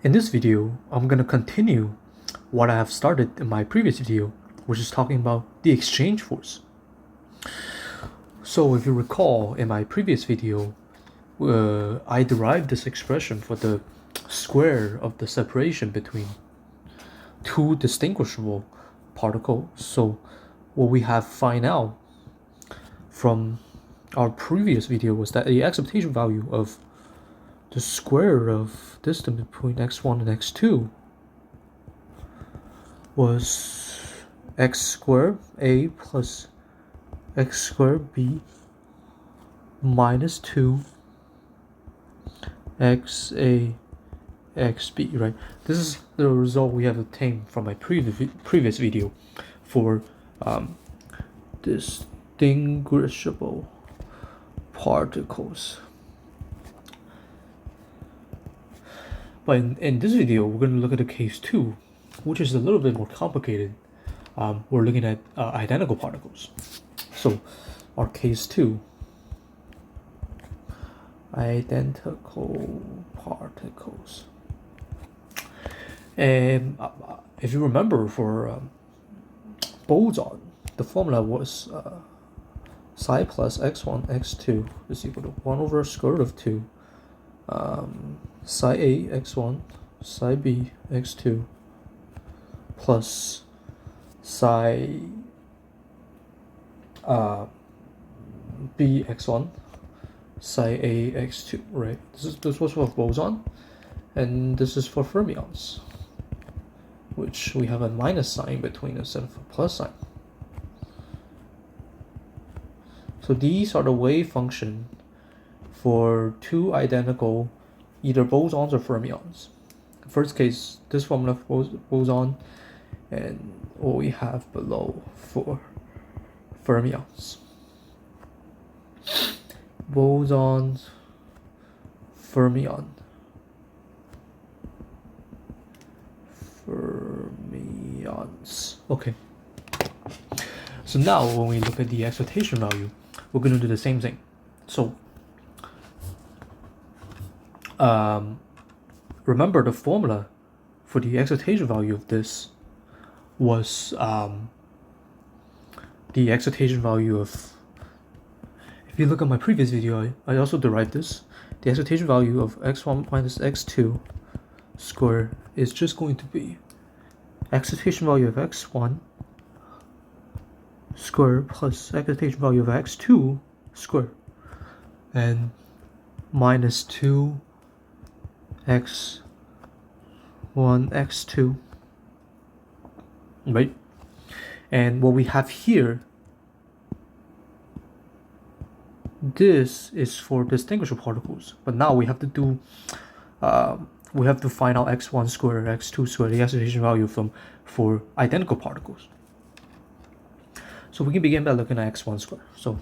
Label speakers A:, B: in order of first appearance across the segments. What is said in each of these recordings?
A: In this video, I'm going to continue what I have started in my previous video, which is talking about the exchange force. So if you recall, in my previous video, I derived this expression for the square of the separation between two distinguishable particles. So what we have find out from our previous video was that the acceptation value of the square of distance between x1 and x2 was x squared a plus x squared b minus 2 xa xb, right? This is the result we have obtained from my previous video for distinguishable particles. But in this video, we're going to look at the case 2, which is a little bit more complicated. We're looking at identical particles. So our case 2, identical particles. And if you remember, for boson, the formula was psi plus x1 x2 is equal to 1 over square root of 2 psi a x1 psi b x2 plus psi b x1 psi a x2, right? This was for boson, and this is for fermions, which we have a minus sign between instead of a plus sign. So these are the wave function for two identical either bosons or fermions. First case, this formula for boson, and what we have below for fermions. Bosons, fermions. Okay. So now when we look at the excitation value, we're going to do the same thing. So remember, the formula for the excitation value of this was the excitation value of, if you look at my previous video, I also derived this. The excitation value of x1 minus x2 squared is just going to be excitation value of x1 squared plus excitation value of x2 squared, and minus 2 x1 x2, right? And what we have here, this is for distinguishable particles, but now we have to do we have to find out x1 squared, x2 squared, the excitation value for identical particles. So we can begin by looking at x1 squared. So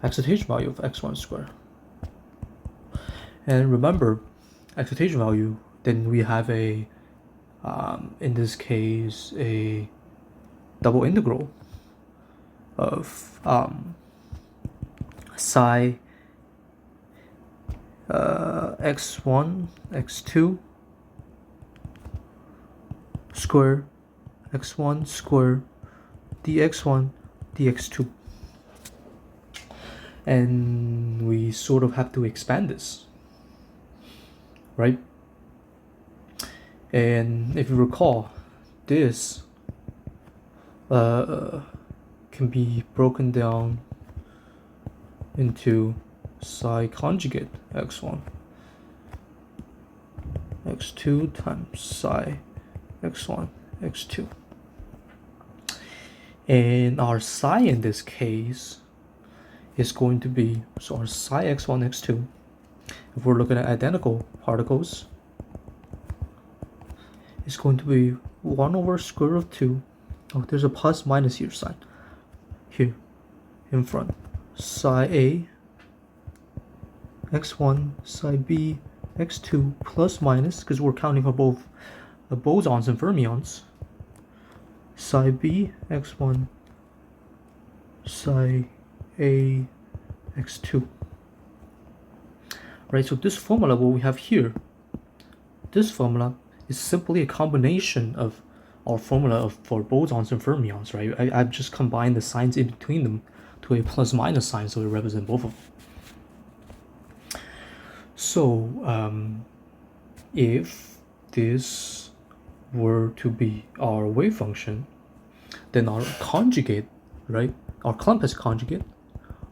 A: excitation value of x1 squared. And remember, excitation value, then we have a, in this case, a double integral of psi x1 x2 square x1 square dx1 dx2, and we sort of have to expand this, right? And if you recall, this can be broken down into psi conjugate x1 x2 times psi x1 x2, and our psi in this case is going to be, so our psi x1 x2, if we're looking at identical particles, is going to be 1 over square root of 2. Oh, there's a plus minus here sign here in front. Psi a x1 psi b x2 plus minus, because we're counting for both the bosons and fermions, psi b x1 psi a x2, right? So this formula, what we have here, this formula is simply a combination of our formula for bosons and fermions, right? I've just combined the signs in between them to a plus minus sign, so it represents both of them. So if this were to be our wave function, then our conjugate, right, our Klumpus conjugate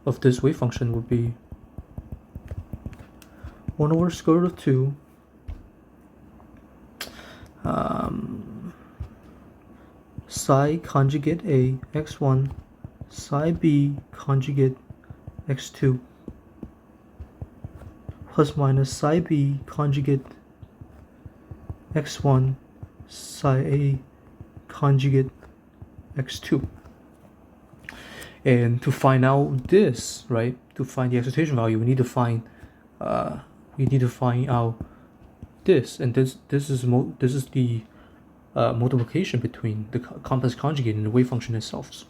A: of this wave function would be 1 over square root of 2 psi conjugate A x1 psi B conjugate x2 plus minus psi B conjugate x1 psi A conjugate x2. And to find out this, right, to find the excitation value, we need to find out this, and this is the multiplication between the complex conjugate and the wave function itself.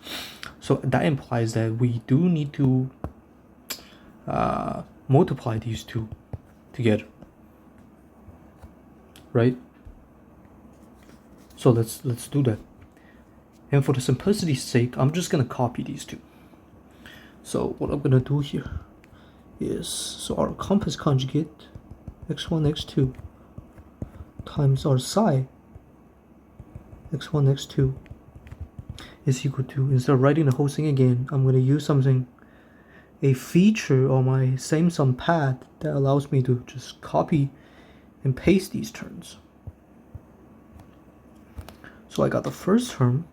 A: So that implies that we do need to multiply these two together, right? So let's do that. And for the simplicity's sake, I'm just gonna copy these two. So what I'm gonna do here is, so our complex conjugate x1 x2 times our psi x1 x2 is equal to, instead of writing the whole thing again, I'm gonna use a feature on my same sum pad that allows me to just copy and paste these terms. So I got the first term,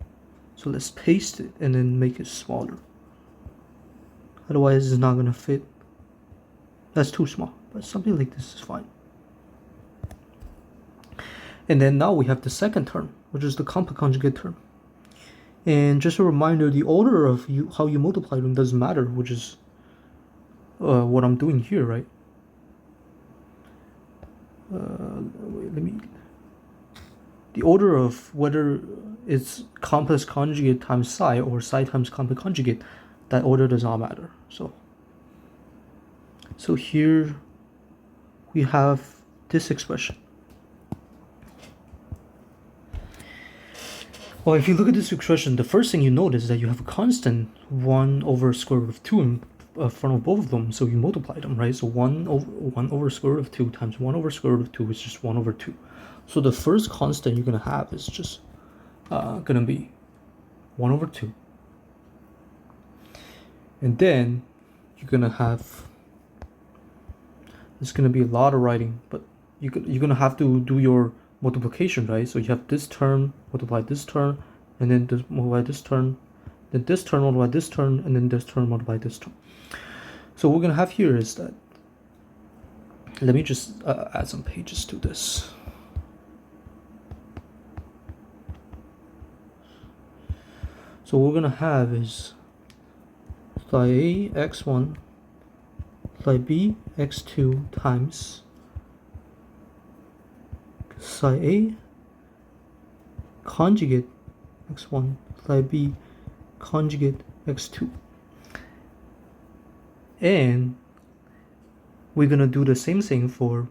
A: so let's paste it and then make it smaller. Otherwise it's not gonna fit. That's too small, but something like this is fine. And then now we have the second term, which is the complex conjugate term. And just a reminder, the order of how you multiply them doesn't matter, which is what I'm doing here, right? The order of whether it's complex conjugate times psi or psi times complex conjugate, that order does not matter. So here we have this expression. Well, if you look at this expression, the first thing you notice is that you have a constant 1 over square root of 2 in front of both of them, so you multiply them, right? So 1 over square root of 2 times 1 over square root of 2 is just 1 over 2. So the first constant you're going to have is just going to be 1 over 2. And then you're going to have, it's going to be a lot of writing, but you're going to have to do your multiplication, right? So you have this term, multiply this term, and then this, multiply this term, then this term, multiply this term, and then this term, multiply this term. So what we're going to have here is that, let me just add some pages to this. So what we're going to have is psi A x1 psi B x2 times psi A conjugate x1 psi B conjugate x2. And we're going to do the same thing for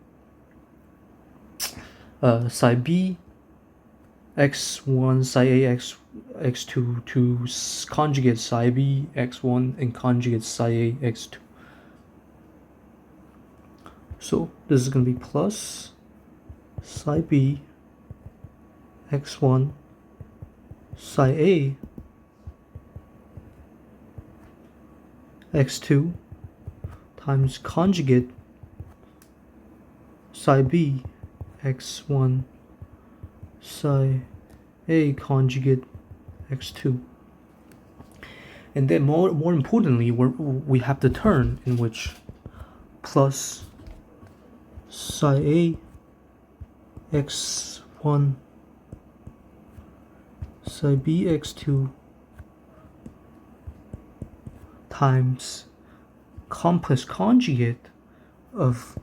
A: psi B x1 psi A x2 to conjugate psi B x1 and conjugate psi A x2. So this is going to be plus psi B x1 psi A x2 times conjugate psi B x1 psi A conjugate x2. And then more importantly, we have the term in which plus psi A x1 psi B x2 times complex conjugate of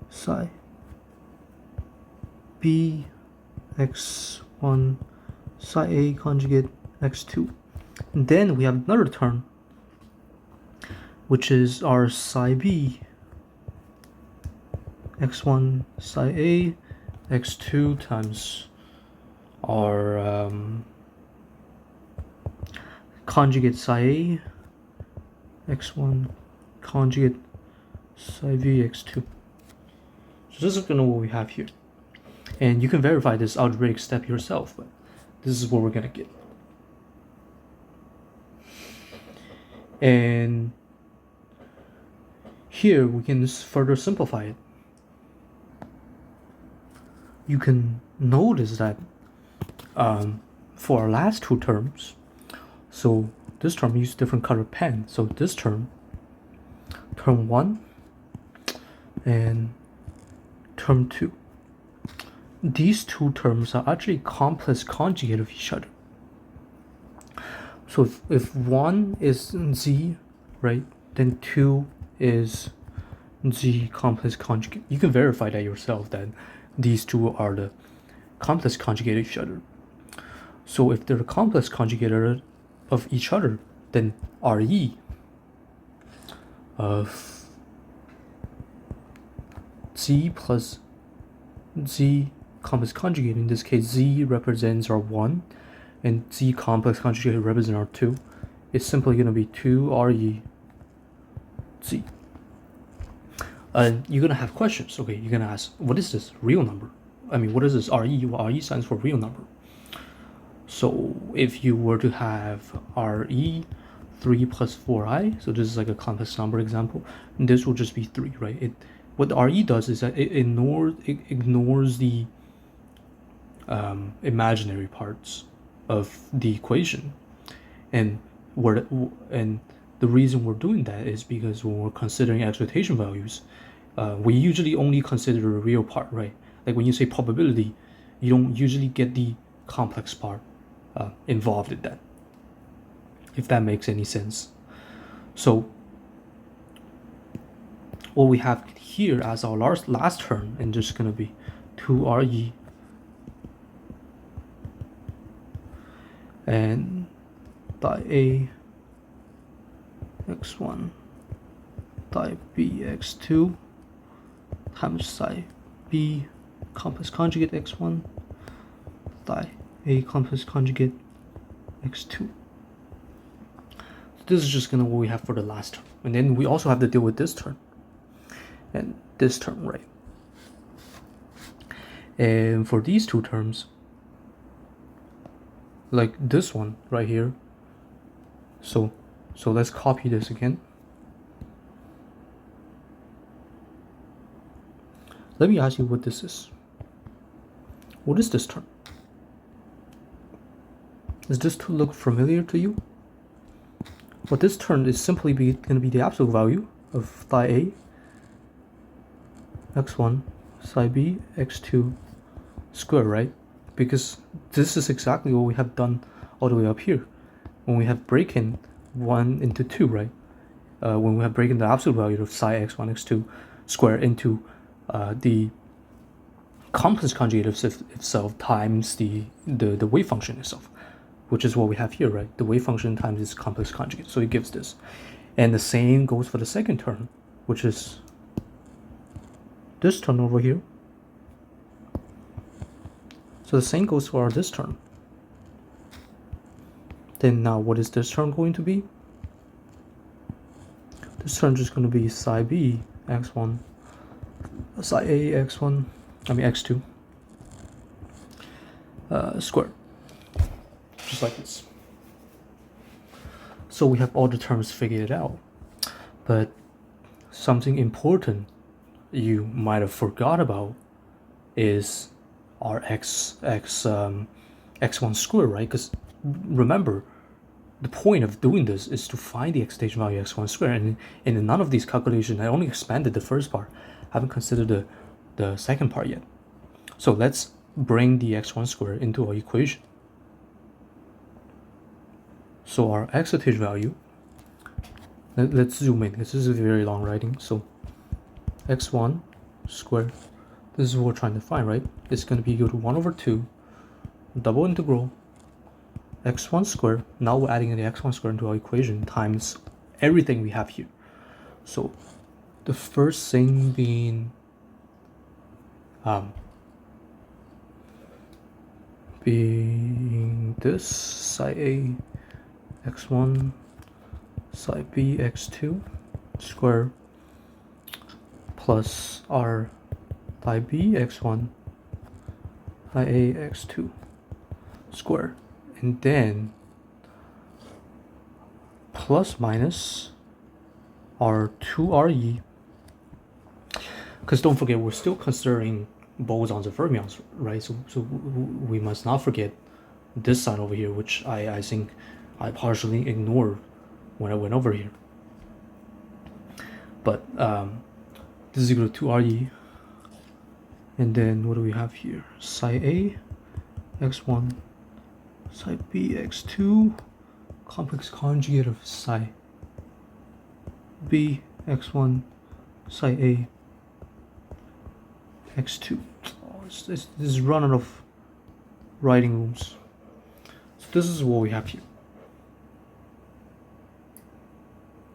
A: psi B x1 psi A conjugate x2. And then we have another term, which is our psi B x1 psi A x2 times our conjugate psi a x1 conjugate psi b x2. So this is gonna what we have here, and you can verify this algebraic step yourself, but this is what we're gonna get. And here we can further simplify it. You can notice that for our last two terms, so this term used different color pen. So this term 1 and term 2, these two terms are actually complex conjugate of each other. So if 1 is z, right, then 2 is z complex conjugate. You can verify that yourself, that these two are the complex conjugate of each other. So if they're complex conjugate of each other, then Re of z plus z complex conjugate, in this case z represents our 1 and z complex conjugate represents our 2, is simply going to be 2Re z. And you're going to have questions. Okay, you're going to ask, what is this real number? I mean, what is this Re? Well, Re stands for real number. So if you were to have Re 3 plus 4i, so this is like a complex number example, and this will just be 3, right? What the Re does is that it ignores the imaginary parts of the equation, and the reason we're doing that is because when we're considering excitation values, we usually only consider the real part, right? Like when you say probability, you don't usually get the complex part involved in that, if that makes any sense. So what we have here as our last term, and just going to be 2Re and psi a x1 psi b x2 times psi b complex conjugate x1 psi a complex conjugate x2. So this is just gonna what we have for the last term, and then we also have to deal with this term and this term, right? And for these two terms, like this one right here, so let's copy this again. Let me ask you what this is. What is this term? Does this term look familiar to you? Well, this term is simply going to be the absolute value of psi a x1 psi b x2 square, right? Because this is exactly what we have done all the way up here when we have breaking 1 into 2, right? When we have breaking the absolute value of psi x1 x2 square into the complex conjugate of itself times the wave function itself, which is what we have here, right? The wave function times its complex conjugate, so it gives this. And the same goes for the second term, which is this term over here. So the same goes for this term. Then now what is this term going to be? This term is just going to be psi b x1 psi a x1 x2 squared, just like this. So we have all the terms figured out, but something important you might have forgot about is our x1 squared, right? Because remember, the point of doing this is to find the excitation value x1 squared, and in none of these calculations, I only expanded the first part. I haven't considered the second part yet. So let's bring the x1 squared into our equation. So our excitation value, let's zoom in because this is very long writing. So x1 squared, this is what we're trying to find, right? It's going to be equal to 1 over 2 double integral x1 squared. Now we're adding the x1 squared into our equation times everything we have here. So the first thing being being this psi a x1 psi b x2 square plus r phi b x1 phi a x2 square, and then plus minus R2RE, because don't forget we're still considering bosons and fermions, right? So we must not forget this side over here, which I think I partially ignored when I went over here. But this is equal to 2RE, and then what do we have here? Psi A x1 psi b x2 complex conjugate of psi b x1 psi a x2. This is running out of writing rooms. So this is what we have here.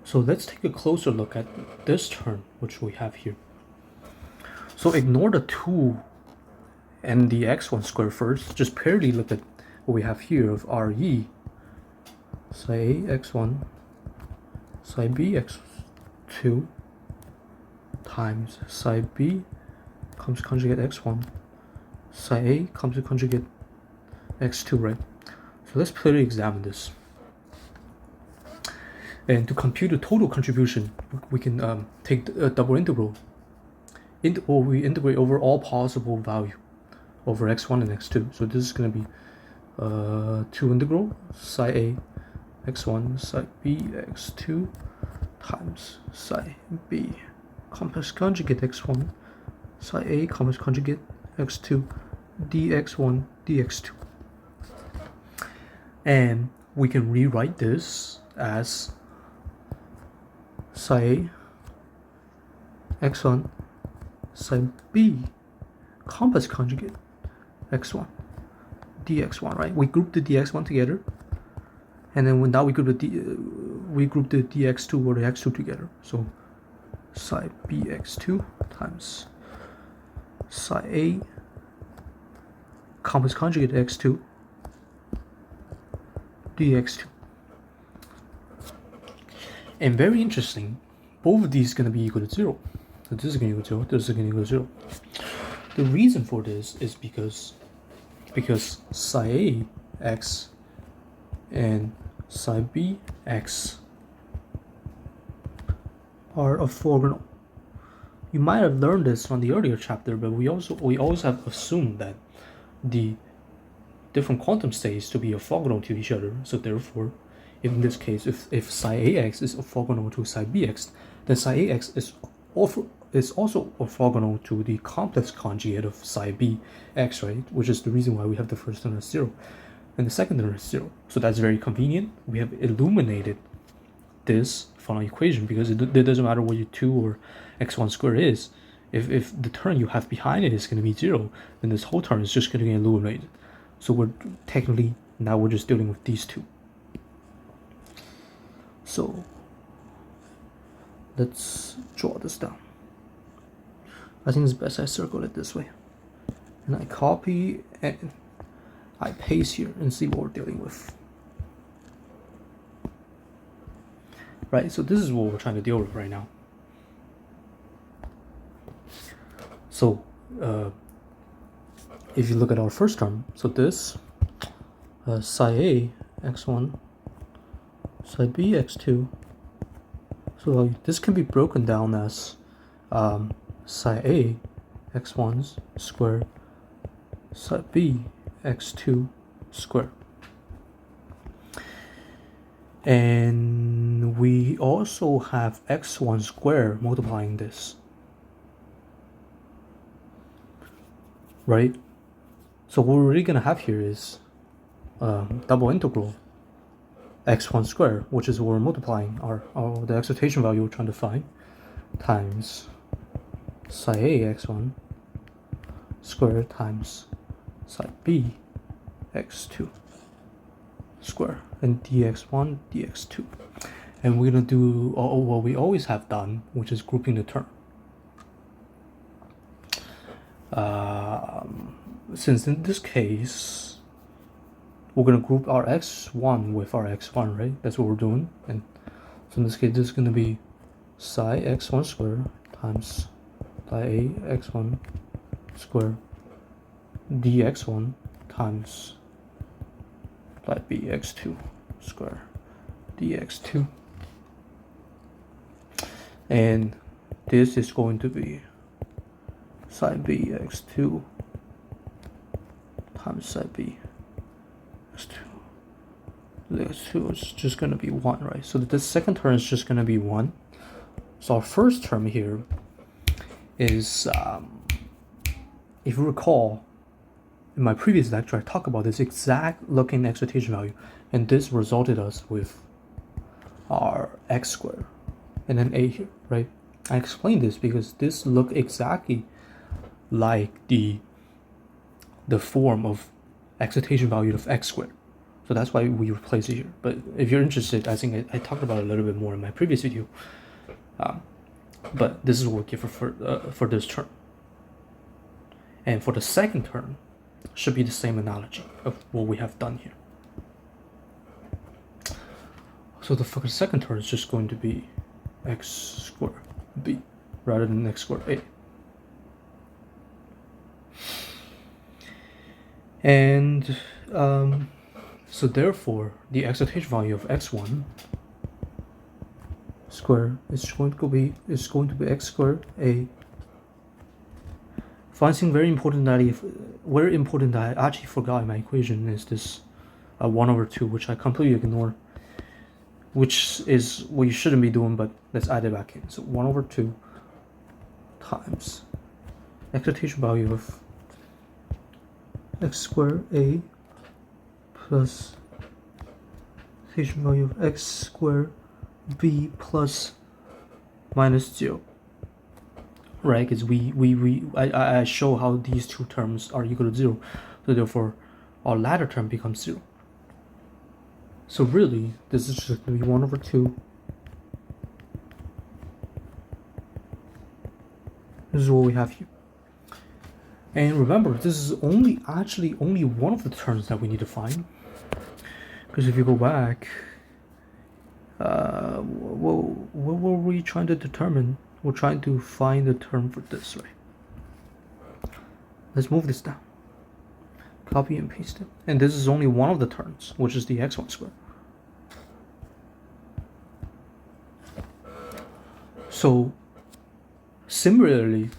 A: So let's take a closer look at this term which we have here. So ignore the 2 and the x1 square first. Just purely look at what we have here of RE psi a x1 psi b x2 times psi b comes conjugate x1 psi a comes to conjugate x2, right? So let's purely examine this. And to compute the total contribution, we can take a double integral. We integrate over all possible value over x1 and x2. So this is going to be 2 integral psi a x1 psi b x2 times psi b complex conjugate x1 psi a complex conjugate x2 dx1 dx2. And we can rewrite this as psi a x1 psi b complex conjugate x1 dx1, right? We group the dx1 together, and then now we group the dx2 or the x2 together. So psi bx2 times psi a complex conjugate x2 dx2. And very interesting, both of these are going to be equal to 0. So this is going to equal to 0, this is going to equal to 0. The reason for this is because psi a x and psi b x are orthogonal. You might have learned this from the earlier chapter, but we always have assumed that the different quantum states to be orthogonal to each other. So therefore, in this case, if psi ax is orthogonal to psi bx, then psi ax is also orthogonal to the complex conjugate of psi bx, right? Which is the reason why we have the first term as 0 and the second term is 0. So that's very convenient. We have illuminated this from our equation because it doesn't matter what your 2 or x1 square is. If the term you have behind it is going to be 0, then this whole term is just going to get illuminated. So we're technically, now we're just dealing with these two. So let's draw this down. I think it's best I circle it this way. And I copy and I paste here and see what we're dealing with. Right, so this is what we're trying to deal with right now. So if you look at our first term, so this psi a x1 psi b x2, so this can be broken down as psi a x1 square psi b x2 square. And we also have x1 square multiplying this, right? So what we're really gonna have here is double integral x1 square, which is what we're multiplying the excitation value we're trying to find, times psi a x1 square times psi b x2 square, and dx1 dx2. And we're gonna do what we always have done, which is grouping the term. Since in this case we're going to group our x1 with our x1, right? That's what we're doing. And so in this case, this is going to be psi x1 squared times psi a x1 squared dx1 times psi b x2 squared dx2. And this is going to be psi b x2 times psi b x2. The x2 is just going to be 1, right? So the second term is just going to be 1. So our first term here is, if you recall, in my previous lecture, I talked about this exact looking excitation value, and this resulted us with our x squared and then a here, right? I explained this because this looked exactly like the form of excitation value of x squared. So that's why we replace it here. But if you're interested, I think I talked about it a little bit more in my previous video. But this is what we give for this term. And for the second term, should be the same analogy of what we have done here. So for the second term is just going to be x squared b rather than x squared a. And so therefore, the excitation value of x1 squared is going to be x squared a. One thing very important that I actually forgot in my equation is this 1/2, which I completely ignore, which is what you shouldn't be doing, but let's add it back in. So 1/2 times excitation value of x squared a plus excitation value of x squared b plus minus 0. Right, because I show how these two terms are equal to 0, so therefore our latter term becomes 0. So really, this is just going to be 1/2. This is what we have here. And remember, this is actually only one of the terms that we need to find. Because if you go back, what were we trying to determine? We're trying to find the term for this, right? Let's move this down. Copy and paste it. And this is only one of the terms, which is the x1 squared. So similarly,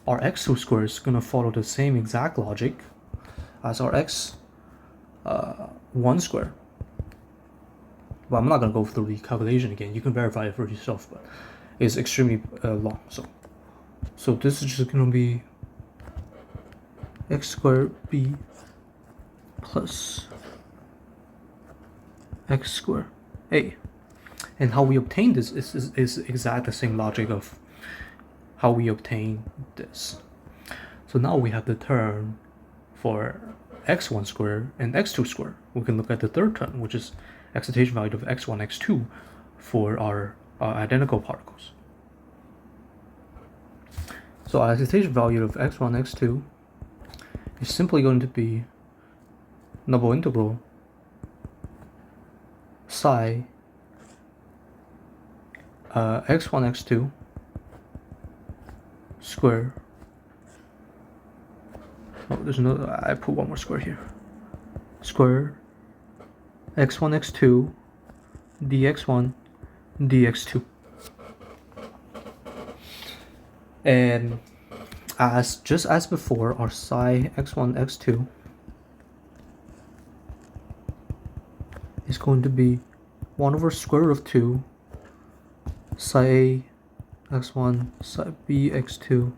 A: our x2 squared is going to follow the same exact logic as our x1 squared. Well, I'm not going to go through the calculation again. You can verify it for yourself, but it's extremely long. So this is just going to be x squared b plus x squared a. And how we obtain this is exactly the same logic of how we obtain this. So now we have the term for x1 squared and x2 squared. We can look at the third term, which is excitation value of x1, x2 for our identical particles. So our excitation value of x1, x2 is simply going to be double integral psi x1, x2 square. Oh, there's no. I put one more square here. Square x1, x2 dx1 dx2. And just as before, our psi x1, x2 is going to be 1/square root of 2 psi a x1 psi b x2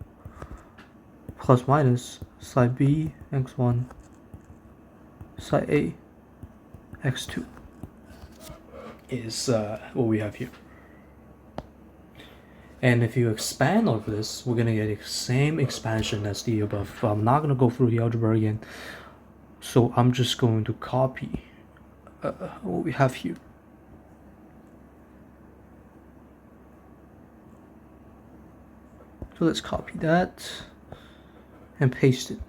A: plus minus psi b x1 psi a x2 is what we have here. And if you expand over this, we're gonna get the same expansion as the above. But I'm not gonna go through the algebra again, so I'm just going to copy what we have here. So let's copy that and paste it.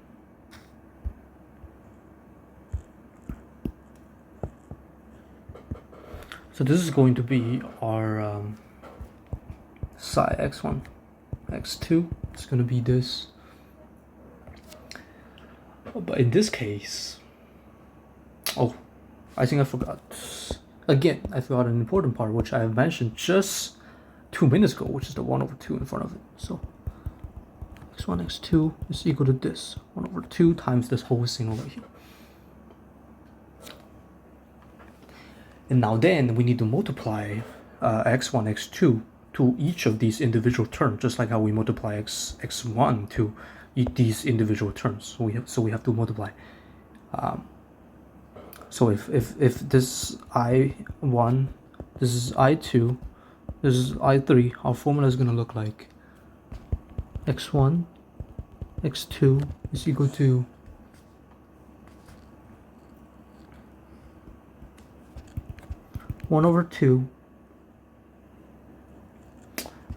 A: So this is going to be our psi x1, x2. It's going to be this. But in this case, oh, I think I forgot. Again, I forgot an important part, which I have mentioned just 2 minutes ago, which is the 1/2 in front of it. So x1, x2 is equal to this 1/2 times this whole thing over here. And now then we need to multiply x1, x2 to each of these individual terms, just like how we multiply x1 to these individual terms. So we have to multiply. So if this I1, this is I2, this is I3, our formula is going to look like x1, x2 is equal to (1/2)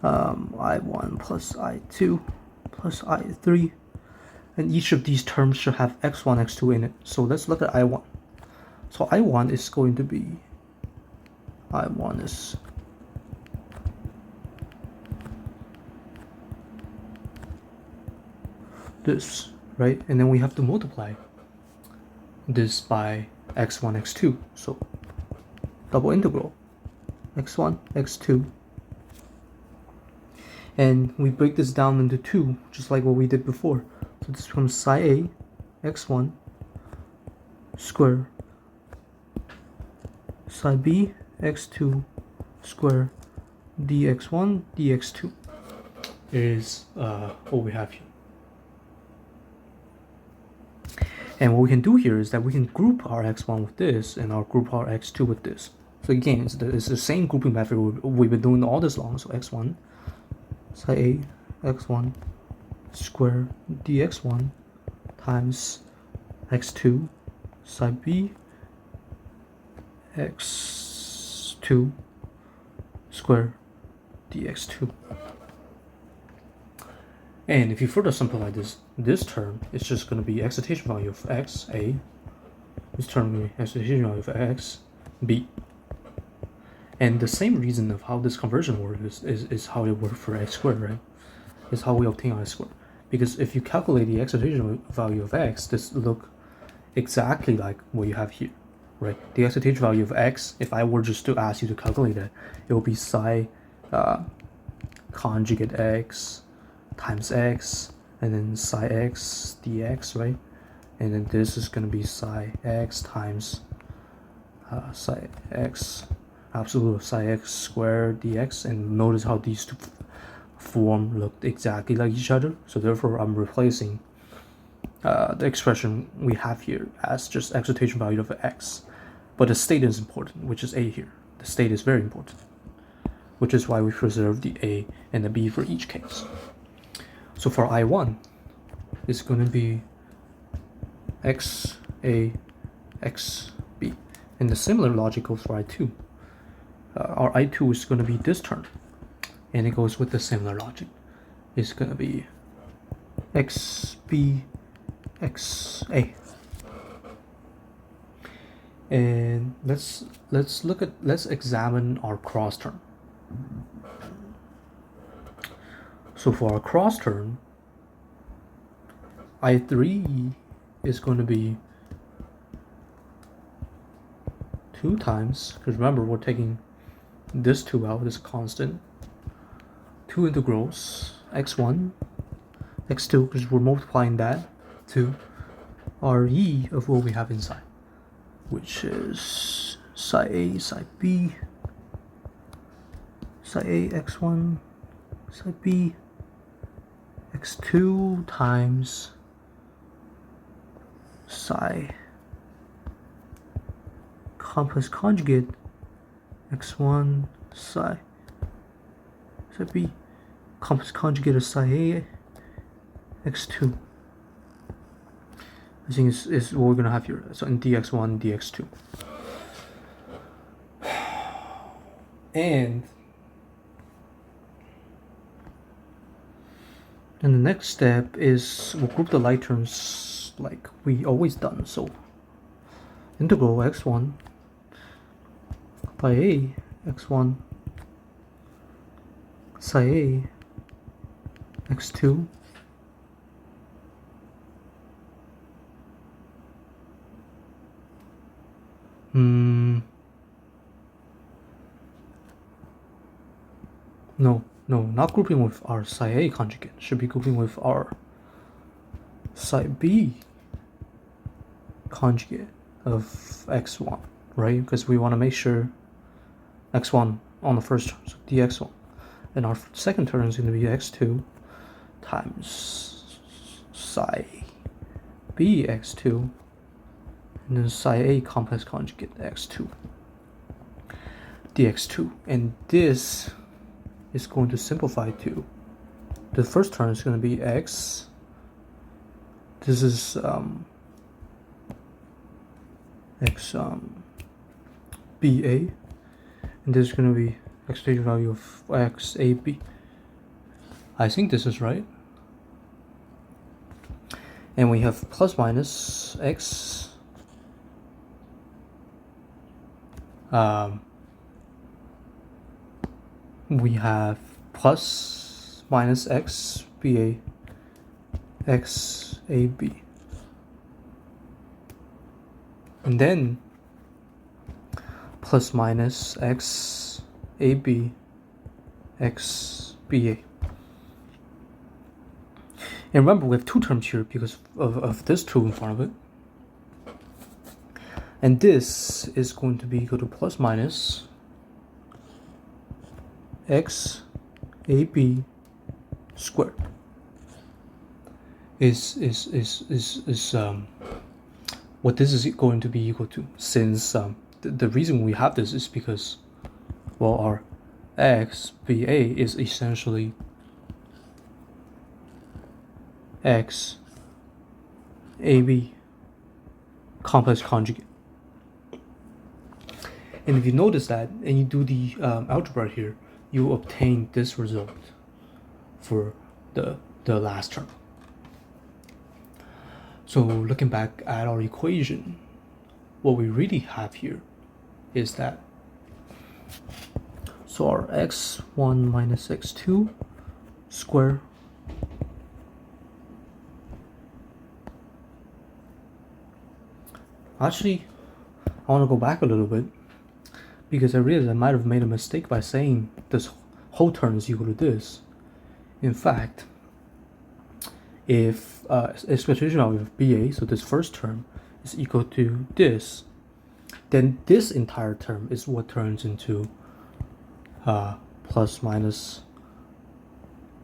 A: I1 plus I2 plus I3, and each of these terms should have x1, x2 in it. So let's look at I1. So I1 is going to be, I1 is this, right? And then we have to multiply this by x1, x2. So double integral x1, x2. And we break this down into 2, just like what we did before. So this becomes psi a x1 square psi b x2 square dx1 dx2 is what we have here. And what we can do here is that we can group our x1 with this and our group our x2 with this. So again, it's the same grouping method we've been doing all this long. So x1 psi a x1 square dx1 times x2 psi b x2 square dx2. And if you further simplify this term, it's just going to be excitation value of x, a. This term will be excitation value of x, b. And the same reason of how this conversion works is how it works for x squared, right? Is how we obtain x squared. Because if you calculate the excitation value of x, this look exactly like what you have here, right? The excitation value of x, if I were just to ask you to calculate that, it will be psi conjugate x times x, and then psi x dx, right? And then this is going to be psi x times psi x absolute of psi x squared dx. And notice how these two form look exactly like each other. So therefore I'm replacing the expression we have here as just excitation value of x. But the state is important, which is a here. The state is very important, which is why we preserve the a and the b for each case. So for I1, it's going to be x a x b. And the similar logic goes for I2. Our I2 is going to be this term, and it goes with the similar logic. It's going to be x b x a. And let's examine our cross term. So for our cross term, I3 is going to be 2 times, because remember we're taking this 2 out, this constant, 2 integrals x1, x2, because we're multiplying that to RE of what we have inside, which is psi a, psi b, psi a x1, psi b, x2 times psi complex conjugate x1 psi b complex conjugate of psi a x2. I think is what we're gonna have here. So in dx1 dx2. And the next step is we'll group the like terms like we always done. So integral x1 by A x1 psi A x2 no, not grouping with our psi A conjugate. Should be grouping with our psi B conjugate of x1, right? Because we want to make sure x1 on the first term, so dx1. And our second term is going to be x2 times psi B x2, and then psi A complex conjugate x2 dx2. And this is going to simplify to the first term is going to be x. This is x BA, and this is going to be expectation value of x AB. I think this is right. And we have plus minus x we have plus minus x BA x AB, and then plus minus x AB x BA. And remember, we have two terms here because of this 2 in front of it. And this is going to be equal to plus minus x AB squared is what this is going to be equal to, since the reason we have this is because, well, our x BA is essentially x AB complex conjugate. And if you notice that and you do the algebra here, you obtain this result for the last term. So looking back at our equation, what we really have here is that, so our x1 minus x2 square actually, I want to go back a little bit because I realized I might have made a mistake by saying this whole term is equal to this. In fact, if expectation value of BA, so this first term, is equal to this, then this entire term is what turns into plus minus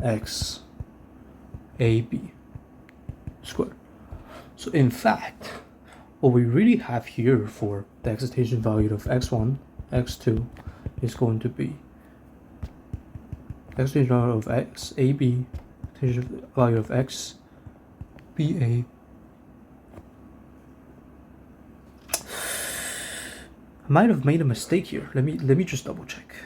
A: x AB squared. So in fact, what we really have here for the excitation value of x1, x2 is going to be excitation value of x AB, excitation value of x BA. I might have made a mistake here. Let me just double check.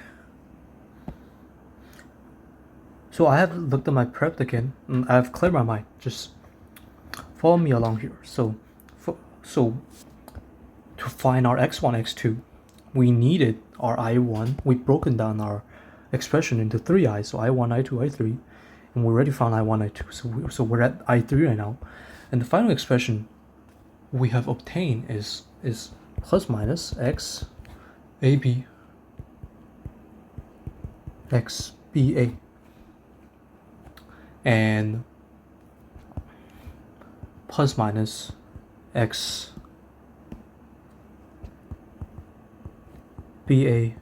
A: So I have looked at my prep again, and I've cleared my mind. Just follow me along here. So to find our x1, x2, we needed our I1. We've broken down our expression into 3 i's, so I1, I2, I3, and we already found I1, I2. So we're at I3 right now, and the final expression we have obtained is plus minus x AB x BA, and plus minus x BA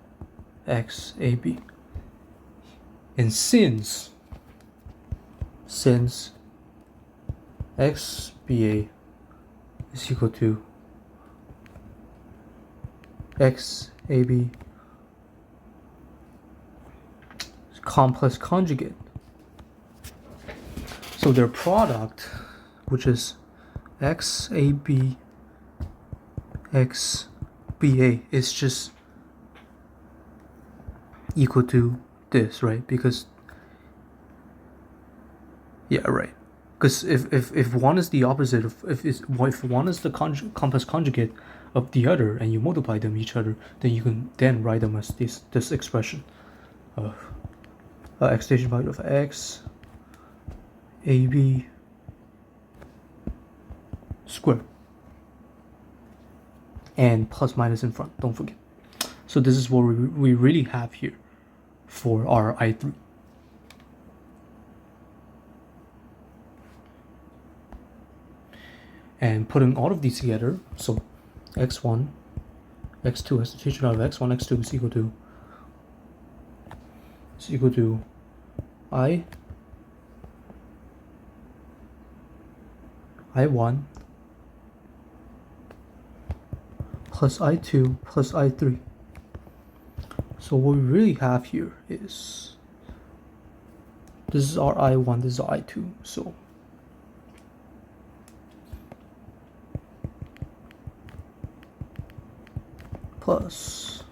A: x AB. And since x BA is equal to x AB complex conjugate, so their product, which is x AB x BA, is just equal to this, right? Because, yeah, right, because if one is the opposite of if one is the compass conjugate of the other and you multiply them each other, then you can then write them as this expression of excitation value of x ab squared and plus minus in front, don't forget. So this is what we really have here for our I3. And putting all of these together, so x1, x2 excitation out of x1, x2 is equal to I1 plus I2 plus I3. So what we really have here is, this is our I1, this is our I2, so plus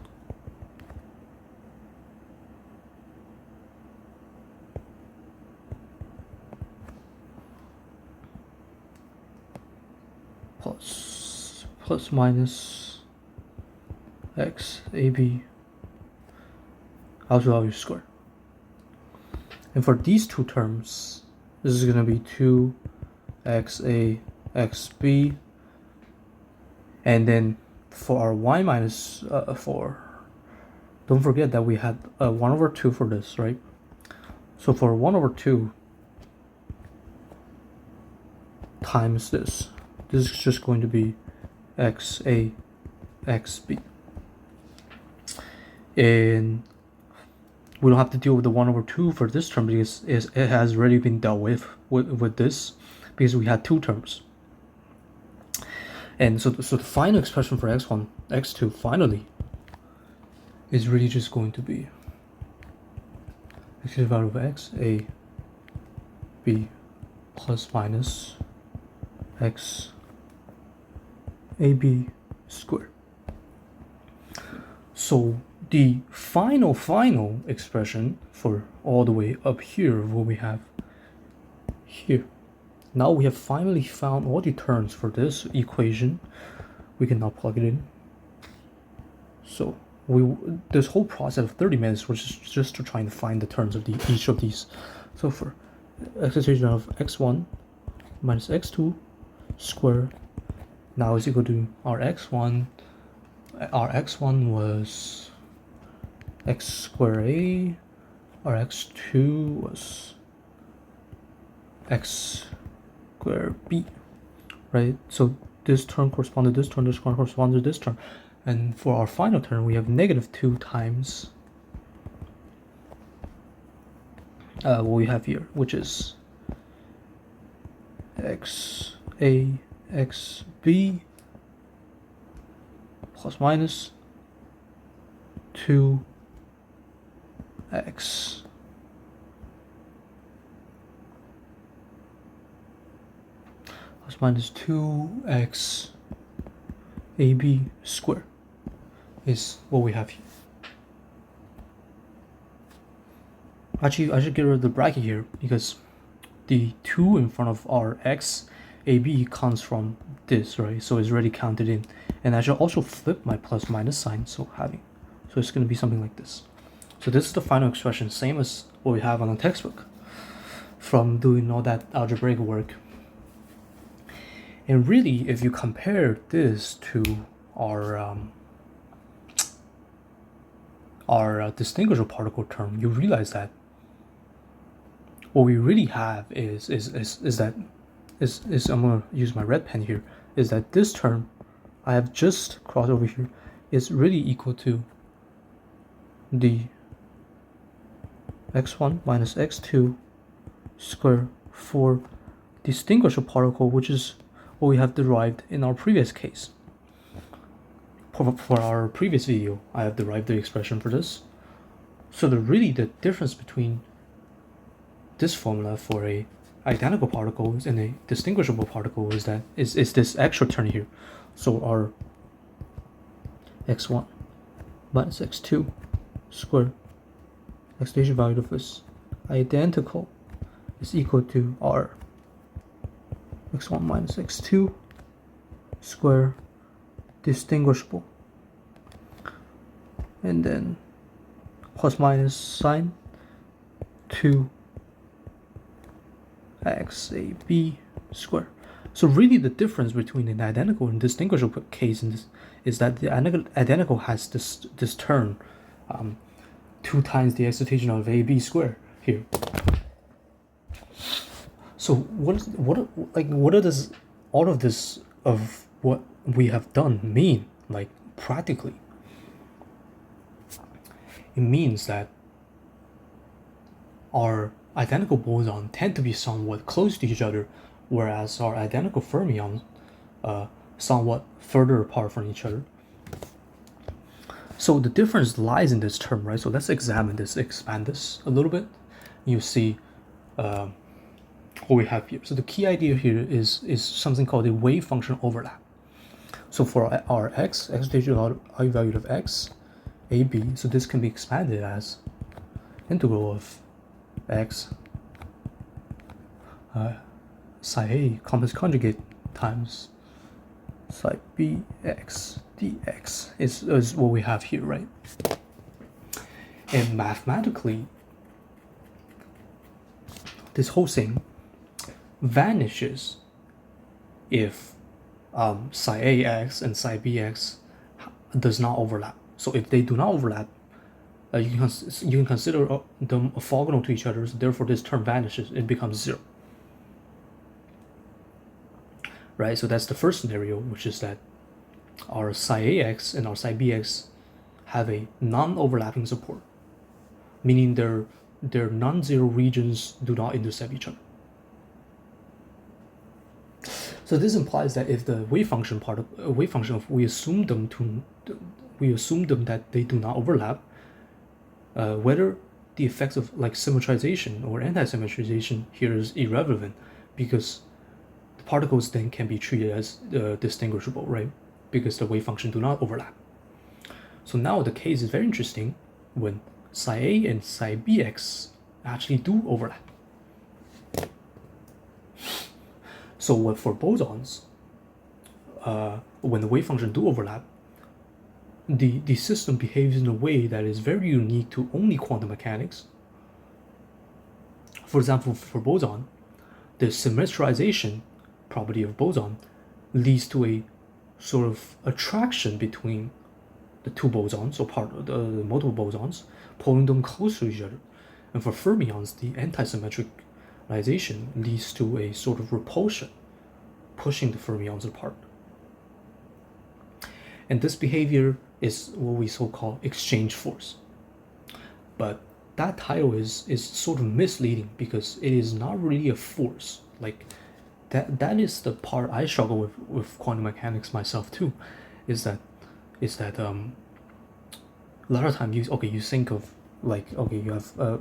A: minus x ab also value squared. And for these two terms, this is going to be 2xa xb, and then for our y minus 4, don't forget that we had 1/2 for this, right? So for 1/2 times this is just going to be xa xb, and we don't have to deal with the 1/2 for this term because it has already been dealt with this, because we had two terms. And so the final expression for x1, x2 finally is really just going to be excitation value of x a b plus minus x ab squared. So the final expression for all the way up here, what we have here. Now we have finally found all the terms for this equation. We can now plug it in. So this whole process of 30 minutes was just to try to find the terms of each of these. So for excitation of x1 minus x2 squared now is equal to our x1. Our x1 was x squared a, our x2 was x squared b, right? So this term corresponds to this term, this term corresponds to this term, and for our final term we have -2 times what we have here, which is x a x b plus minus 2x plus minus 2x ab squared is what we have here. Actually, I should get rid of the bracket here because the 2 in front of our x ab comes from this, right? So it's already counted in. And I should also flip my plus minus sign, so it's going to be something like this. So this is the final expression, same as what we have on the textbook from doing all that algebraic work. And really, if you compare this to our distinguishable particle term, you realize that what we really have is I'm going to use my red pen here, is that this term I have just crossed over here is really equal to the x1 minus x2 squared for distinguishable particle, which is what we have derived in our previous case. For our previous video, I have derived the expression for this. So the difference between this formula for a identical particle and a distinguishable particle is this extra term here. So our x1 minus x2 squared excitation value of this identical is equal to our x1 minus x2 square distinguishable, and then plus minus sine 2xab square. So really the difference between an identical and distinguishable case in this is that the identical has this term 2 times the excitation of ab square here. So what does all of this of what we have done mean, like practically? It means that our identical bosons tend to be somewhat close to each other, whereas our identical fermions somewhat further apart from each other. So the difference lies in this term, right? So let's examine this, expand this a little bit. You see what we have here. So the key idea here is something called a wave function overlap. So for our excitation value of x, ab, so this can be expanded as integral of x psi a complex conjugate times psi b x dx is what we have here, right? And mathematically, this whole thing vanishes if psi ax and psi bx does not overlap. So if they do not overlap, you can consider them orthogonal to each other. So therefore, this term vanishes. It becomes 0. Right. So that's the first scenario, which is that our psi ax and our psi bx have a non-overlapping support, meaning their non-zero regions do not intercept each other. So this implies that if the wave function part of wave function, if we assume them that they do not overlap, whether the effects of like symmetrization or anti-symmetrization here is irrelevant, because the particles then can be treated as distinguishable, right? Because the wave function do not overlap. So now the case is very interesting when psi a and psi bx actually do overlap. So for bosons, when the wave function do overlap, the system behaves in a way that is very unique to only quantum mechanics. For example, for boson, the symmetrization property of boson leads to a sort of attraction between the two bosons, so part of the multiple bosons, pulling them close to each other. And for fermions, the anti-symmetricalization leads to a sort of repulsion, pushing the fermions apart. And this behavior is what we so-call exchange force. But that title is sort of misleading because it is not really a force. Like that is the part I struggle with quantum mechanics myself too, is that a lot of times you think of like, okay, you have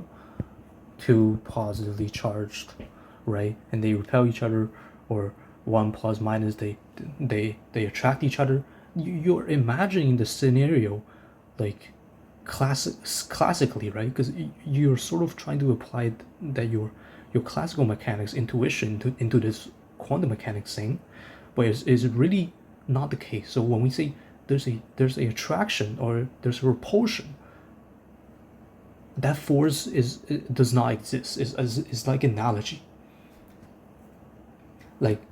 A: two positively charged, right, and they repel each other, or one plus minus, they attract each other. You're imagining the scenario like classically, right? Because you're sort of trying to apply that your classical mechanics intuition into this quantum mechanics thing, but it's really not the case. So when we say there's a attraction or there's a repulsion, that force does not exist. It's like analogy. Like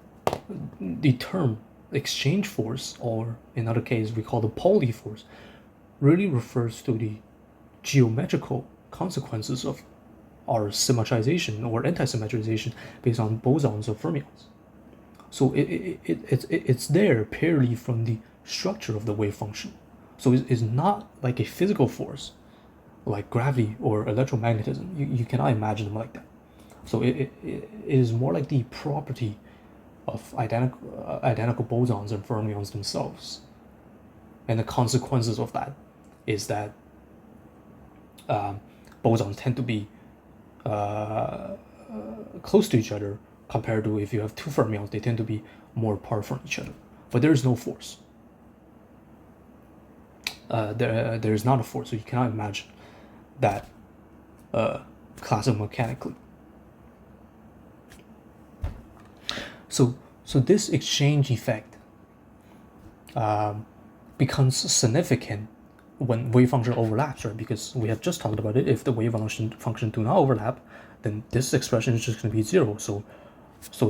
A: the term exchange force, or in other case we call the Pauli force, really refers to the geometrical consequences of our symmetrization or anti-symmetrization based on bosons or fermions. So it's there purely from the structure of the wave function. So it's not like a physical force like gravity or electromagnetism. You cannot imagine them like that. So it is more like the property of identical bosons and fermions themselves. And the consequences of that is that bosons tend to be close to each other, compared to if you have two fermions, they tend to be more apart from each other. But there is no force. There is not a force, so you cannot imagine that classical mechanically. So So this exchange effect becomes significant when wave function overlaps, right? Because we have just talked about it. If the wave function do not overlap, then this expression is just going to be 0. So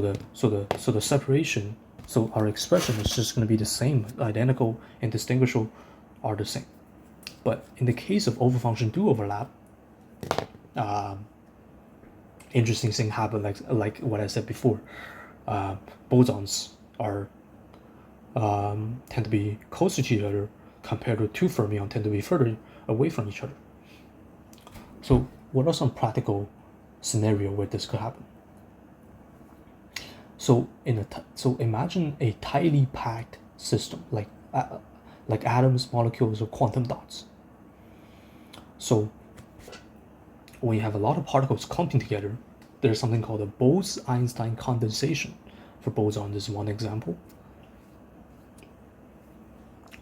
A: the separation, so our expression is just going to be the same, identical and distinguishable are the same. But in the case of overfunction do overlap, interesting thing happen, like what I said before. Bosons are tend to be closer to each other compared to two fermions tend to be further away from each other. So what are some practical scenarios where this could happen? So so imagine a tightly packed system like atoms, molecules, or quantum dots. So when you have a lot of particles clumping together, there's something called a Bose-Einstein condensation. For boson, this is one example.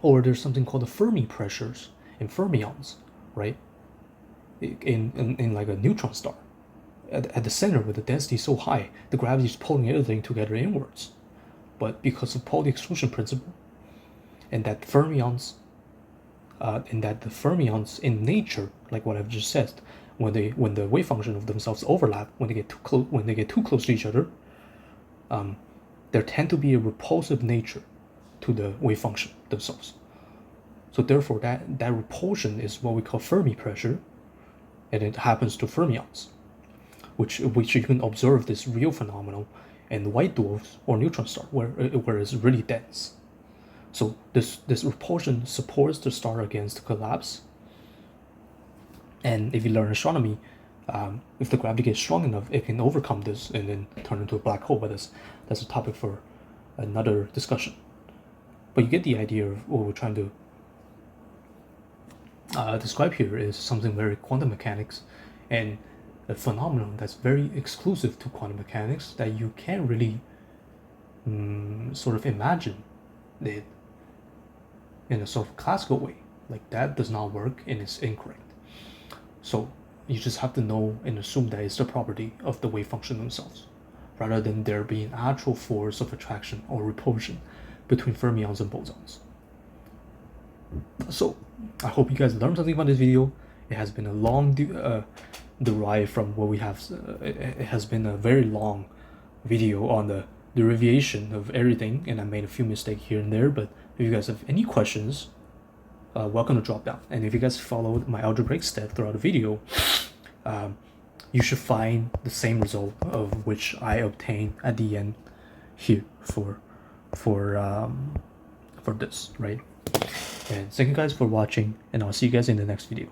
A: Or there's something called the Fermi pressures in fermions, right? In like a neutron star. At the center, with the density so high, the gravity is pulling everything together inwards. But because of Pauli exclusion principle, and that the fermions in nature, like what I've just said, when the wave function of themselves overlap, when they get too close to each other, there tend to be a repulsive nature to the wave function themselves. So therefore, that repulsion is what we call Fermi pressure, and it happens to fermions, which you can observe this real phenomenon in white dwarfs or neutron star, where it's really dense. So this repulsion supports the star against collapse. And if you learn astronomy, if the gravity gets strong enough, it can overcome this and then turn into a black hole. But that's a topic for another discussion. But you get the idea of what we're trying to describe here is something very quantum mechanics, and a phenomenon that's very exclusive to quantum mechanics that you can't really sort of imagine it in a sort of classical way. Like that does not work and it's incorrect. So you just have to know and assume that it's the property of the wave function themselves, rather than there being actual force of attraction or repulsion between fermions and bosons. So I hope you guys learned something from this video. It has been a long derive from what we have. It has been a very long video on the derivation of everything, and I made a few mistakes here and there. But if you guys have any questions, welcome to drop down. And if you guys followed my algebraic step throughout the video, you should find the same result of which I obtained at the end here for this, right? And thank you guys for watching, and I'll see you guys in the next video.